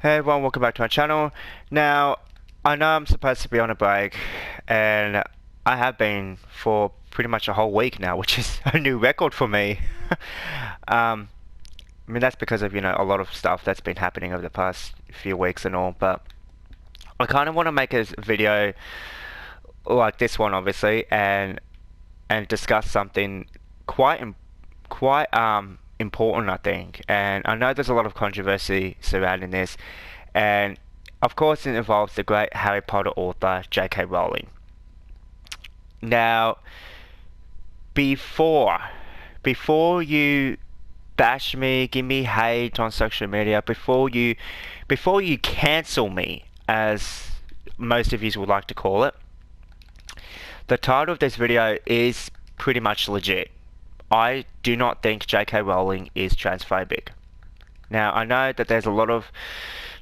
Hey everyone, welcome back to my channel. Now, I know I'm supposed to be on a break, and I have been for pretty much a whole week now, which is a new record for me. um, I mean, that's because of, a lot of stuff that's been happening over the past few weeks and all, but I kind of want to make a video like this one, obviously, and discuss something quite important, I think. And I know there's a lot of controversy surrounding this, and of course it involves the great Harry Potter author J.K. Rowling. Now, before before you bash me, give me hate on social media, before you cancel me, as most of you would like to call it, the title of this video is pretty much legit. I do not think J.K. Rowling is transphobic. Now, I know that there's a lot of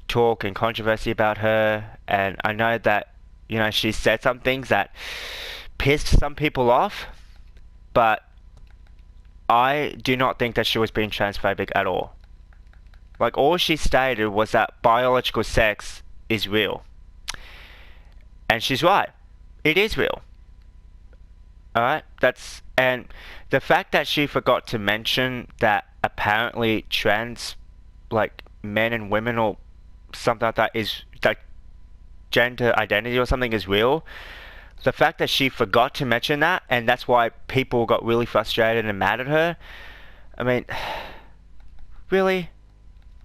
talk and controversy about her, and I know that, she said some things that pissed some people off, but I do not think that she was being transphobic at all. Like, all she stated was that biological sex is real. And she's right. It is real. Alright? And the fact that she forgot to mention that apparently trans, like, men and women or something like that is, like, gender identity or something is real, the fact that she forgot to mention that, and that's why people got really frustrated and mad at her, I mean, really?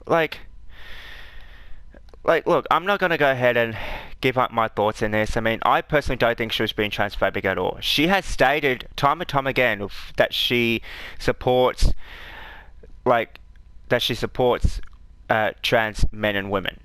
Like, look, I'm not gonna go ahead and give up my thoughts in this. I mean, I personally don't think she was being transphobic at all. She has stated time and time again that she supports, like, trans men and women.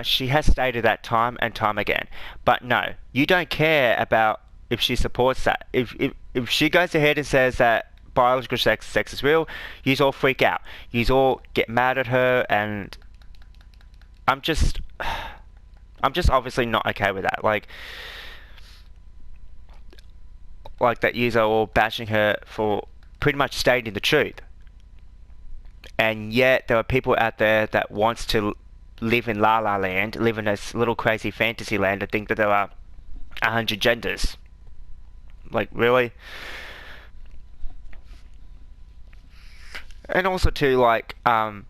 She has stated that time and time again. But no, you don't care about if she supports that. If she goes ahead and says that biological sex is real, yous all freak out. Yous all get mad at her, and I'm just obviously not okay with that. Like that yous are all bashing her for pretty much stating the truth. And yet there are people out there that wants to live in La La Land, live in this little crazy fantasy land, and think that there are 100 genders. Like, really? And also too, like, when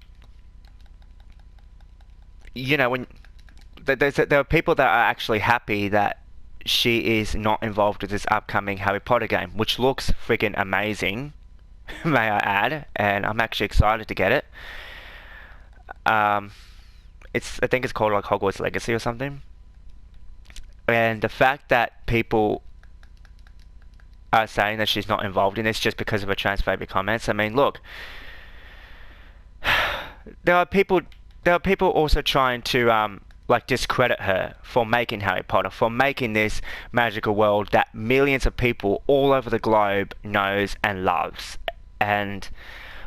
there are people that are actually happy that she is not involved with this upcoming Harry Potter game, which looks freaking amazing, may I add, and I'm actually excited to get it. I think it's called like Hogwarts Legacy or something. And the fact that people are saying that she's not involved in this just because of her transphobic comments, I mean, look, there are people also trying to like discredit her for making Harry Potter, for making this magical world that millions of people all over the globe knows and loves. And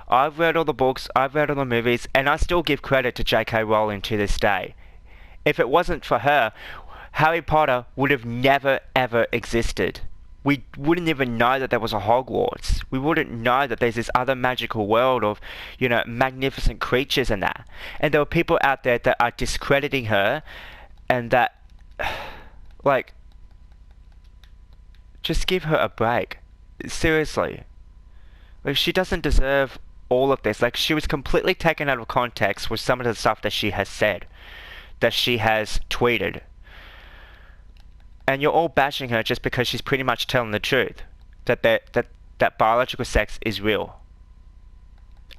I've read all the books, I've read all the movies, and I still give credit to J.K. Rowling to this day. If it wasn't for her, Harry Potter would have never ever existed. We wouldn't even know that there was a Hogwarts. We wouldn't know that there's this other magical world of, magnificent creatures and that. And there are people out there that are discrediting her, and that, like, just give her a break. Seriously. Like, she doesn't deserve all of this. Like, she was completely taken out of context with some of the stuff that she has said, that she has tweeted. And you're all bashing her just because she's pretty much telling the truth, that biological sex is real,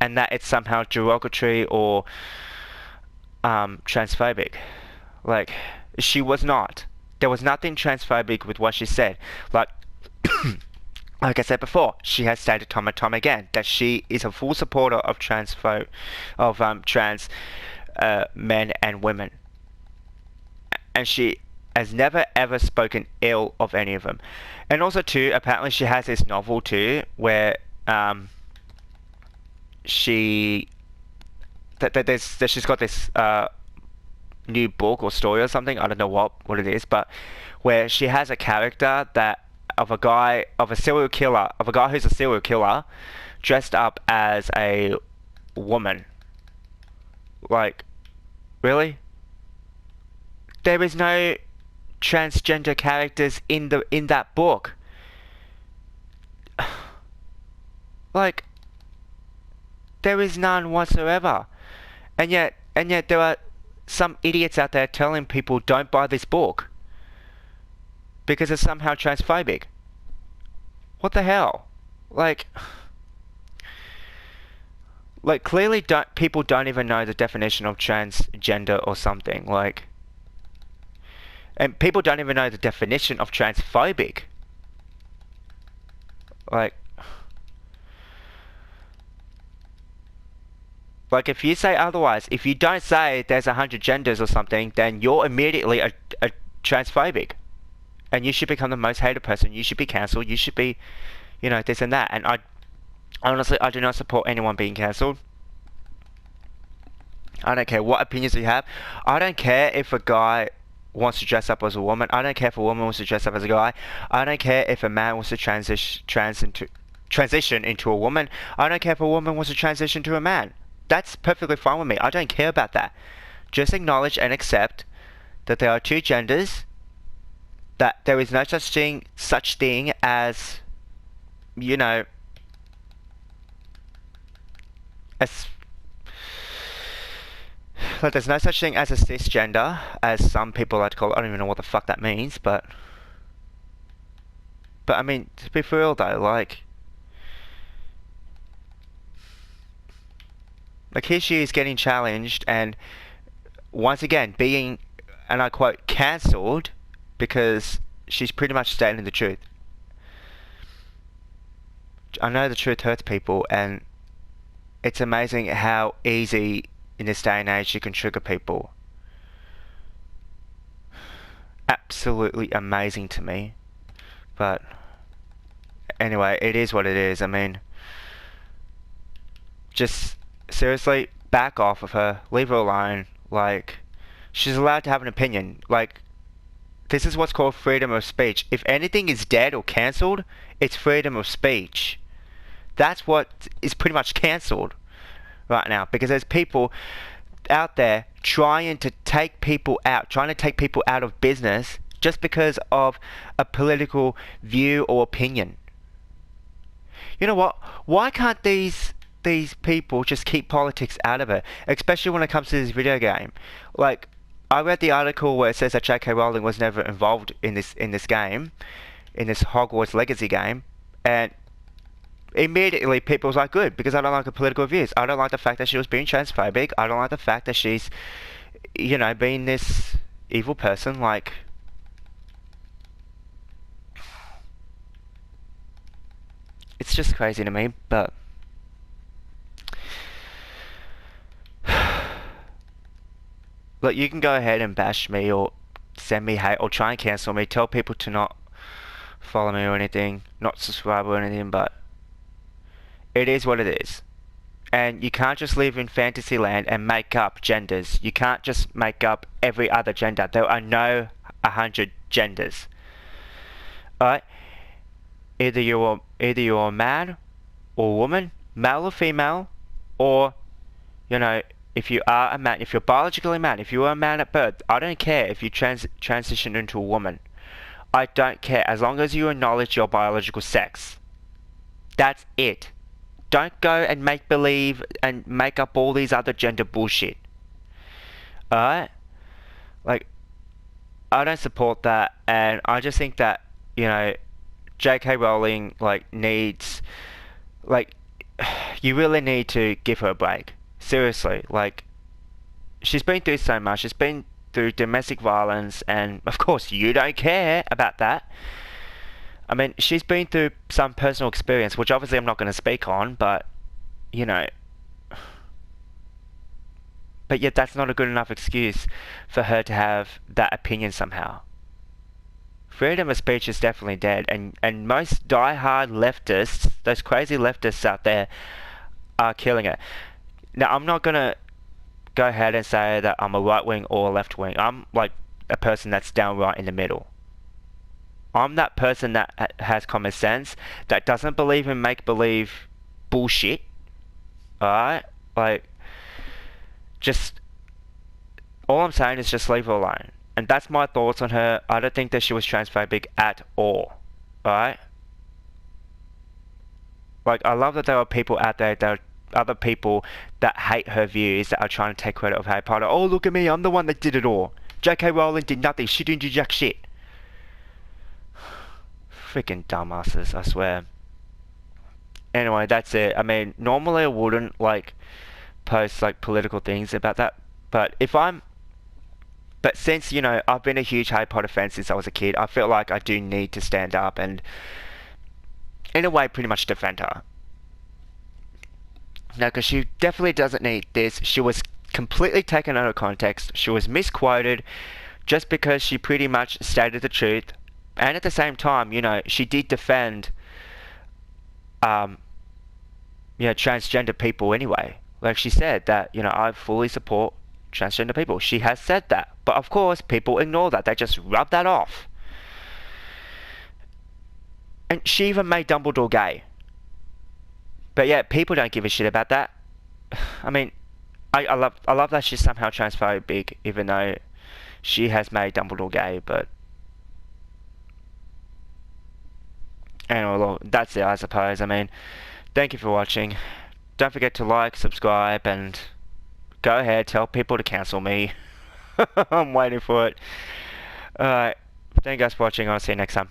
and that it's somehow derogatory or transphobic. Like, she was not. There was nothing transphobic with what she said. Like, like I said before, she has stated time and time again that she is a full supporter of trans men and women, and she has never ever spoken ill of any of them. And also too, apparently she has this novel too, where she's got this new book or story or something, I don't know what it is, but where she has a character of a guy who's a serial killer dressed up as a woman. Like, Really? There is no transgender characters in that book. Like, there is none whatsoever. And yet there are some idiots out there telling people don't buy this book because it's somehow transphobic. What the hell? Like, clearly people don't even know the definition of transgender or something. Like, and people don't even know the definition of transphobic. Like, if you say otherwise, if you don't say there's 100 genders or something, then you're immediately a transphobic. And you should become the most hated person. You should be cancelled. You should be, this and that. And honestly, I do not support anyone being cancelled. I don't care what opinions you have. I don't care if a guy wants to dress up as a woman. I don't care if a woman wants to dress up as a guy. I don't care if a man wants to transition into a woman. I don't care if a woman wants to transition to a man. That's perfectly fine with me. I don't care about that. Just acknowledge and accept that there are two genders, that there is no such thing as, as like there's no such thing as a cisgender, as some people like to call it. I don't even know what the fuck that means, but I mean, to be for real though, like here she is getting challenged and once again being, and I quote, cancelled because she's pretty much stating the truth. I know the truth hurts people, and it's amazing how easy in this day and age you can trigger people. Absolutely amazing to me. But anyway, it is what it is. I mean, just seriously, back off of her. Leave her alone. Like, she's allowed to have an opinion. Like, this is what's called freedom of speech. If anything is dead or cancelled, it's freedom of speech. That's what is pretty much cancelled right now, because there's people out there trying to take people out of business just because of a political view or opinion. You know what? Why can't these people just keep politics out of it, especially when it comes to this video game? Like, I read the article where it says that J.K. Rowling was never involved in this game, in this Hogwarts Legacy game, and immediately people was like, good, because I don't like her political views. I don't like the fact that she was being transphobic. I don't like the fact that she's, being this evil person. Like, it's just crazy to me, but look, you can go ahead and bash me or send me hate or try and cancel me. Tell people to not follow me or anything, not subscribe or anything, but it is what it is. And you can't just live in fantasy land and make up genders. You can't just make up every other gender. There are no 100 genders. Alright? Either you're a man or woman, male or female, or, if you are a man, if you're biologically a man, if you are a man at birth, I don't care if you transition into a woman. I don't care, as long as you acknowledge your biological sex. That's it. Don't go and make believe and make up all these other gender bullshit. Alright? Like, I don't support that, and I just think that, J.K. Rowling, needs, you really need to give her a break. Seriously, she's been through so much. She's been through domestic violence, and of course you don't care about that. I mean, she's been through some personal experience, which obviously I'm not going to speak on, but, but yet that's not a good enough excuse for her to have that opinion somehow. Freedom of speech is definitely dead, and most die-hard leftists, those crazy leftists out there, are killing it. Now, I'm not going to go ahead and say that I'm a right-wing or a left-wing. I'm a person that's downright in the middle. I'm that person that has common sense, that doesn't believe in make-believe bullshit. Alright? Just All I'm saying is just leave her alone. And that's my thoughts on her. I don't think that she was transphobic at all. Alright? Like, I love that there are people out there that are other people that hate her views that are trying to take credit of Harry Potter. Oh, look at me, I'm the one that did it all. J.K. Rowling did nothing, she didn't do jack shit. Freaking dumbasses, I swear. Anyway, that's it. I mean, normally I wouldn't, like, post, like, political things about that. But since, you know, I've been a huge Harry Potter fan since I was a kid, I feel like I do need to stand up and, in a way, pretty much defend her. No, because she definitely doesn't need this. She was completely taken out of context. She was misquoted just because she pretty much stated the truth. And at the same time, you know, she did defend, transgender people anyway. Like she said that, you know, I fully support transgender people. She has said that. But of course, people ignore that. They just rub that off. And she even made Dumbledore gay. But yeah, people don't give a shit about that. I mean, I love that she's somehow transphobic, even though she has made Dumbledore gay. But anyway, well, that's it, I suppose. I mean, thank you for watching. Don't forget to like, subscribe, and go ahead, tell people to cancel me. I'm waiting for it. Alright, thank you guys for watching. I'll see you next time.